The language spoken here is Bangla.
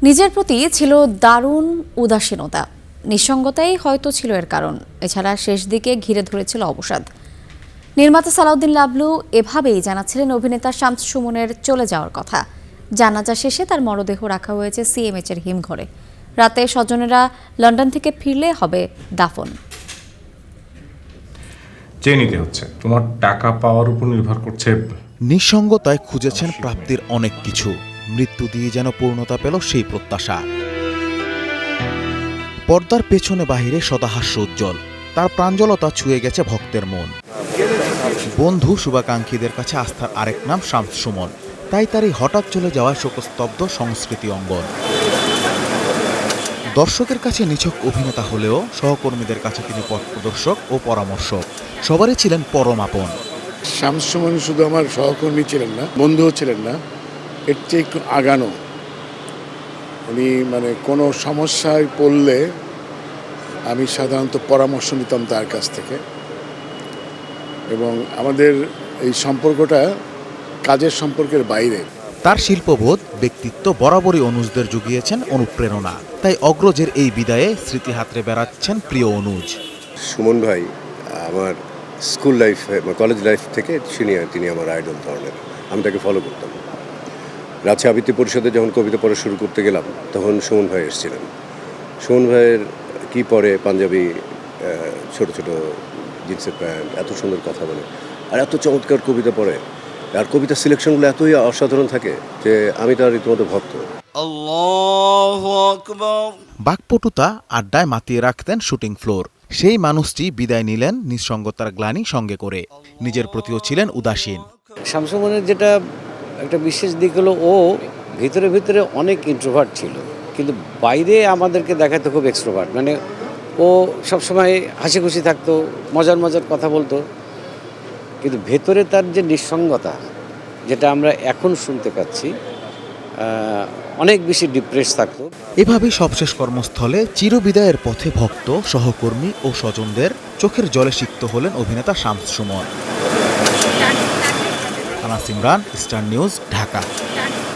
নিজের প্রতি ছিল দারুণ উদাসীনতা, নিঃসঙ্গতাই হয়তো ছিল এর কারণ। এছাড়া শেষ দিকে ঘিরে ধরেছিল অবসাদ। নির্মাতা সালাউদ্দিন লাবলু এভাবেই জানাচ্ছিলেন অভিনেতা শামস সুমনের চলে যাওয়ার কথা। জানাজা শেষে তার মরদেহ রাখা হয়েছে সিএমএইচ এর হিমঘরে। রাতে স্বজনেরা লন্ডন থেকে ফিরলে হবে দাফন। চেয়ে নিতে হচ্ছে, তোমার টাকা পাওয়ার উপর নির্ভর করছে। নিঃসঙ্গতায় খুঁজেছেন প্রাপ্তির অনেক কিছু, মৃত্যু দিয়ে যেন পূর্ণতা পেল সেই প্রত্যাশা। পর্দার পেছনে বাহিরে সদাহাস্য উজ্জ্বল, তার প্রাঞ্জলতা ছুঁয়ে গেছে ভক্তের মন। বন্ধু শুভাকাঙ্ক্ষীদের কাছে আস্থার আরেক নাম শামস সুমন। তাই তার এই হঠাৎ চলে যাওয়ায় শোকস্তব্ধ সংস্কৃতি অঙ্গন। দর্শকের কাছে নিছক অভিনেতা হলেও সহকর্মীদের কাছে তিনি পথ প্রদর্শক ও পরামর্শক। সবারই ছিলেন পরম আপন। শামস সুমন শুধু আমার সহকর্মী ছিলেন না, বন্ধুও ছিলেন না, এর চেয়ে একটু আগানো। উনি কোনো সমস্যায় পড়লে আমি সাধারণত পরামর্শ নিতাম তার কাছ থেকে, এবং আমাদের এই সম্পর্কটা কাজের সম্পর্কের বাইরে। তার শিল্পবোধ, ব্যক্তিত্ব বরাবরই অনুজদের জুগিয়েছেন অনুপ্রেরণা। তাই অগ্রজের এই বিদায়ে স্মৃতি হাতড়ে বেড়াচ্ছেন প্রিয় অনুজ। সুমন ভাই আমার স্কুল লাইফ, কলেজ লাইফ থেকে সিনিয়র, তিনি আমার আইডল ধরনের। আমি তাকে ফলো করতাম। রাজশাহী আবৃত্তি পরিষদে যখন কবিতা পড়া শুরু করতে গেলাম, তখন সুমন ভাই এসেছিলেন। সুমন ভাইয়ের কি পরে পাঞ্জাবি, ছোট ছোট জিন্সের প্যান্ট, এত সুন্দর কথা বলে আর এত চমৎকার কবিতা পড়ে, আর কবিতা সিলেকশনগুলো এতই অসাধারণ থাকে যে আমি তার রীতিমতো ভক্ত। আল্লাহু আকবার। বাকপটুতা আড্ডায় মাতিয়ে রাখতেন শুটিং ফ্লোর। সেই মানুষটি বিদায় নিলেন নিঃসঙ্গতার গ্লানি সঙ্গে করে। নিজের প্রতিও ছিলেন উদাসীন। শামস সুমনের যেটা একটা বিশেষ দিক হলো, ও ভিতরে ভিতরে অনেক ইন্ট্রোভার্ট ছিল, কিন্তু বাইরে আমাদেরকে দেখাতো খুব এক্সট্রোভার্ট। ও সবসময় হাসি খুশি থাকতো, মজার মজার কথা বলতো, কিন্তু ভেতরে তার যে নিঃসঙ্গতা, যেটা আমরা এখন শুনতে পাচ্ছি, অনেক বেশি ডিপ্রেস থাকতো। এভাবেই সবশেষ কর্মস্থলে চিরবিদায়ের পথে ভক্ত, সহকর্মী ও স্বজনদের চোখের জলে সিক্ত হলেন অভিনেতা শামস সুমন। Anas Imran, star news, Dhaka.